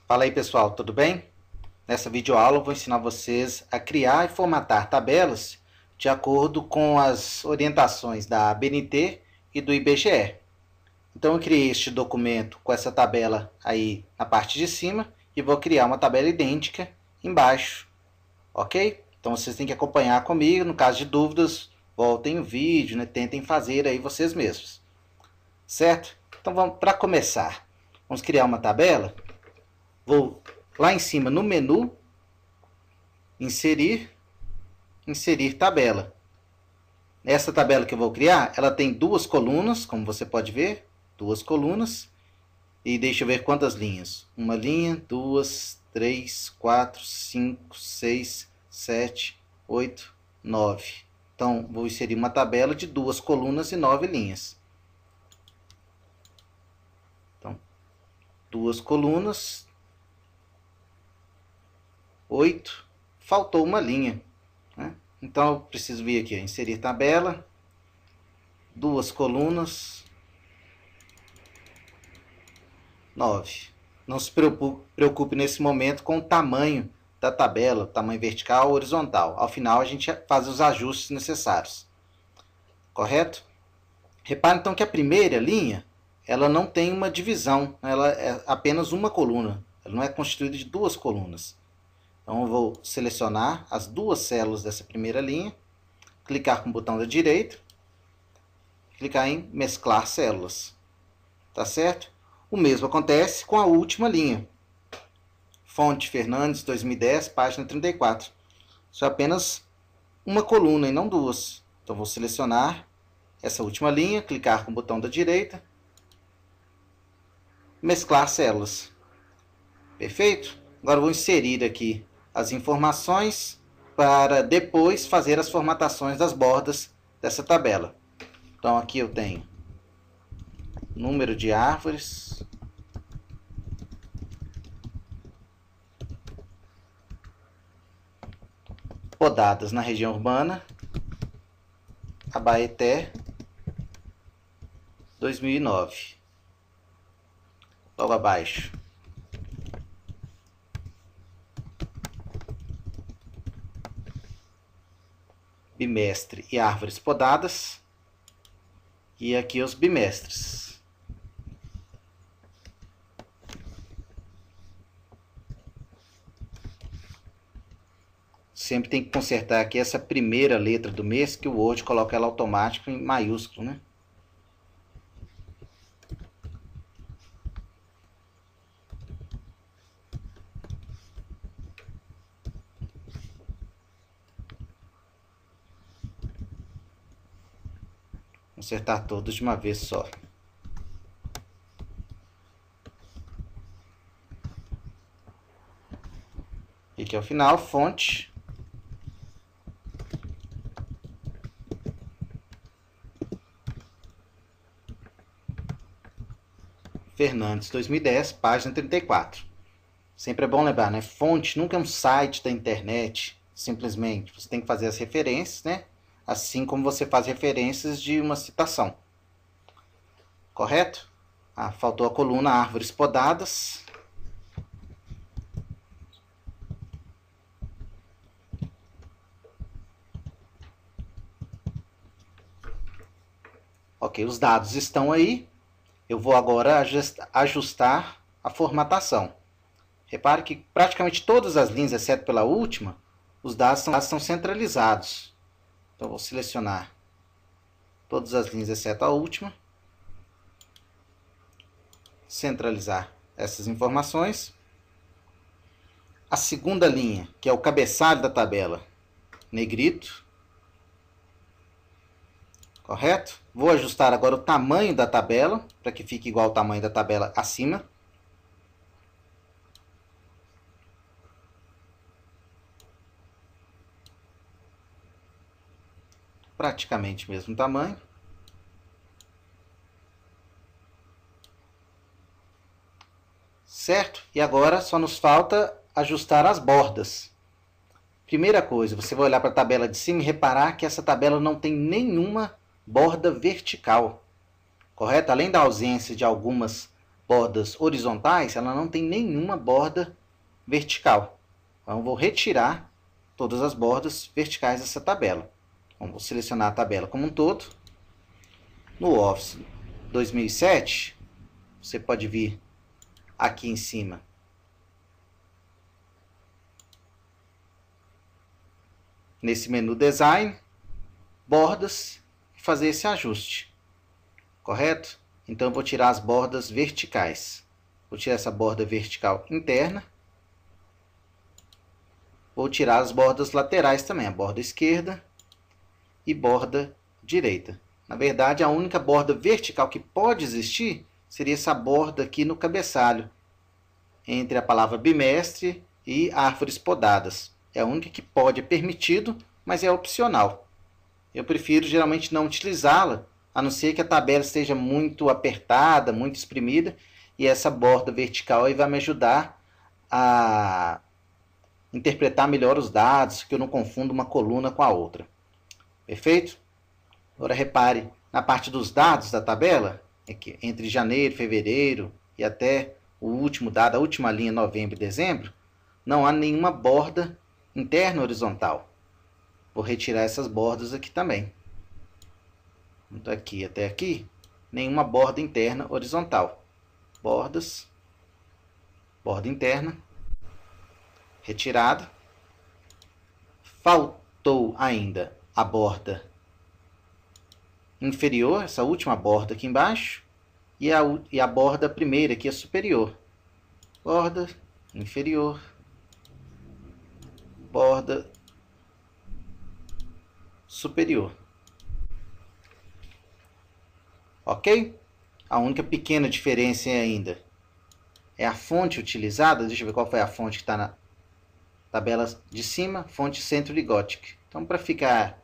Fala aí pessoal, tudo bem? Nessa videoaula eu vou ensinar vocês a criar e formatar tabelas de acordo com as orientações da ABNT e do IBGE. Então eu criei este documento com essa tabela aí na parte de cima e vou criar uma tabela idêntica embaixo, ok? Então vocês têm que acompanhar comigo, no caso de dúvidas, voltem o vídeo, né? Tentem fazer aí vocês mesmos, certo? Então vamos, para começar, vamos criar uma tabela. Vou lá em cima no menu, inserir tabela. Essa tabela que eu vou criar, ela tem duas colunas, como você pode ver, duas colunas. E deixa eu ver quantas linhas. Uma linha, duas, três, quatro, cinco, seis, sete, oito, 9. Então, vou inserir uma tabela de duas colunas e 9 linhas. Então, duas colunas, 8, faltou uma linha, né? Então eu preciso vir aqui, inserir tabela, duas colunas, 9. Não se preocupe nesse momento com o tamanho da tabela, tamanho vertical ou horizontal. Ao final a gente faz os ajustes necessários, correto? Repare então que a primeira linha, ela não tem uma divisão, ela é apenas uma coluna, ela não é constituída de duas colunas. Então, eu vou selecionar as duas células dessa primeira linha, clicar com o botão da direita, clicar em mesclar células, tá certo? O mesmo acontece com a última linha, fonte Fernandes 2010, página 34. Isso é apenas uma coluna e não duas. Então, vou selecionar essa última linha, clicar com o botão da direita, mesclar células. Perfeito? Agora, eu vou inserir aqui as informações para depois fazer as formatações das bordas dessa tabela. Então aqui eu tenho número de árvores, podadas na região urbana, Abaeté, 2009. Logo abaixo, bimestre e árvores podadas. E aqui os bimestres. Sempre tem que consertar aqui essa primeira letra do mês, que o Word coloca ela automático em maiúsculo, né? Consertar todos de uma vez só. E aqui é o final, fonte. Fernandes 2010, página 34. Sempre é bom lembrar, né? Fonte nunca é um site da internet, simplesmente. Você tem que fazer as referências, né? Assim como você faz referências de uma citação. Correto? Ah, faltou a coluna árvores podadas. Ok, os dados estão aí. Eu vou agora ajustar a formatação. Repare que praticamente todas as linhas, exceto pela última, os dados são centralizados. Então, eu vou selecionar todas as linhas, exceto a última. Centralizar essas informações. A segunda linha, que é o cabeçalho da tabela, negrito. Correto? Vou ajustar agora o tamanho da tabela, para que fique igual ao tamanho da tabela acima. Praticamente o mesmo tamanho. Certo? E agora só nos falta ajustar as bordas. Primeira coisa, você vai olhar para a tabela de cima e reparar que essa tabela não tem nenhuma borda vertical. Correto? Além da ausência de algumas bordas horizontais, ela não tem nenhuma borda vertical. Então, eu vou retirar todas as bordas verticais dessa tabela. Então, vou selecionar a tabela como um todo. No Office 2007, você pode vir aqui em cima nesse menu Design, bordas, e fazer esse ajuste. Correto? Então, eu vou tirar as bordas verticais. Vou tirar essa borda vertical interna. Vou tirar as bordas laterais também, a borda esquerda e borda direita. Na verdade, a única borda vertical que pode existir seria essa borda aqui no cabeçalho, entre a palavra bimestre e árvores podadas. É a única que pode, é permitido, mas é opcional. Eu prefiro geralmente não utilizá-la, a não ser que a tabela esteja muito apertada, muito exprimida, e essa borda vertical aí vai me ajudar a interpretar melhor os dados, que eu não confunda uma coluna com a outra. Perfeito? Agora repare, na parte dos dados da tabela, aqui, entre janeiro, fevereiro e até o último dado, a última linha, novembro e dezembro, não há nenhuma borda interna horizontal. Vou retirar essas bordas aqui também. Daqui até aqui, nenhuma borda interna horizontal. Bordas, borda interna, retirada. Faltou ainda a borda inferior, essa última borda aqui embaixo, e a borda primeira aqui, a superior. Borda inferior, borda superior. Ok? A única pequena diferença ainda é a fonte utilizada. Deixa eu ver qual foi a fonte que está na tabela de cima. Fonte Century Gothic. Então, para ficar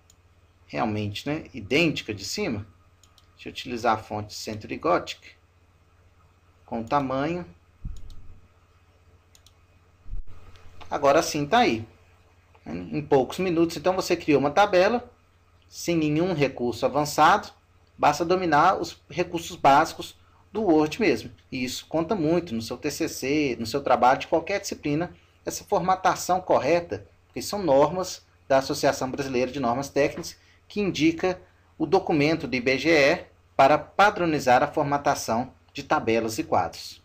realmente, né, idêntica de cima, deixa eu utilizar a fonte Century Gothic com o tamanho. Agora sim está aí. Em poucos minutos, então, você criou uma tabela sem nenhum recurso avançado. Basta dominar os recursos básicos do Word mesmo. E isso conta muito no seu TCC, no seu trabalho de qualquer disciplina, essa formatação correta, porque são normas da Associação Brasileira de Normas Técnicas que indica o documento do IBGE para padronizar a formatação de tabelas e quadros.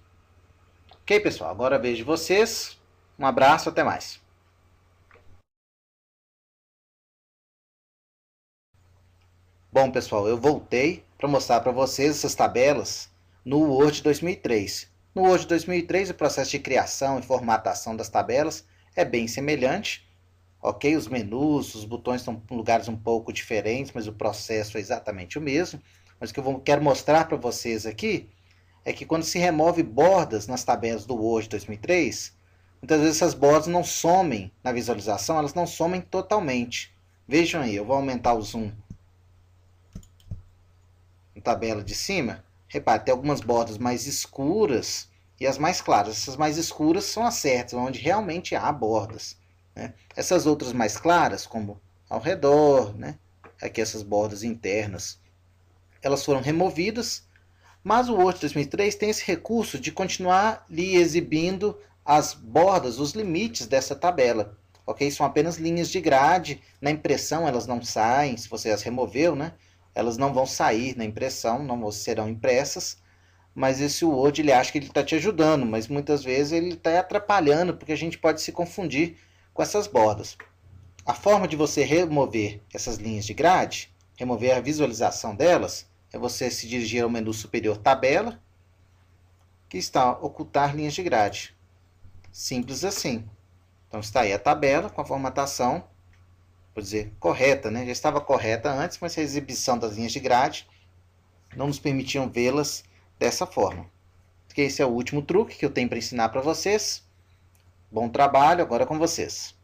Ok, pessoal? Agora vejo vocês. Um abraço, até mais. Bom, pessoal, eu voltei para mostrar para vocês essas tabelas no Word 2003. No Word 2003, o processo de criação e formatação das tabelas é bem semelhante. Ok? Os menus, os botões estão em lugares um pouco diferentes, mas o processo é exatamente o mesmo. Mas o que eu quero mostrar para vocês aqui é que quando se remove bordas nas tabelas do Word 2003, muitas vezes essas bordas não somem na visualização, elas não somem totalmente. Vejam aí, eu vou aumentar o zoom na tabela de cima. Repare, tem algumas bordas mais escuras e as mais claras. Essas mais escuras são as certas, onde realmente há bordas. Né? Essas outras mais claras, como ao redor, né? Aqui essas bordas internas, elas foram removidas, mas o Word 2003 tem esse recurso de continuar lhe exibindo as bordas, os limites dessa tabela. Ok? São apenas linhas de grade, na impressão elas não saem, se você as removeu, né? Elas não vão sair na impressão, não serão impressas, mas esse Word ele acha que ele está te ajudando, mas muitas vezes ele está atrapalhando, porque a gente pode se confundir com essas bordas. A forma de você remover essas linhas de grade, remover a visualização delas, é você se dirigir ao menu superior Tabela, que está Ocultar linhas de grade. Simples assim. Então está aí a tabela com a formatação, vou dizer, correta, né? Já estava correta antes, mas a exibição das linhas de grade não nos permitiam vê-las dessa forma. Esse é o último truque que eu tenho para ensinar para vocês. Bom trabalho, agora com vocês.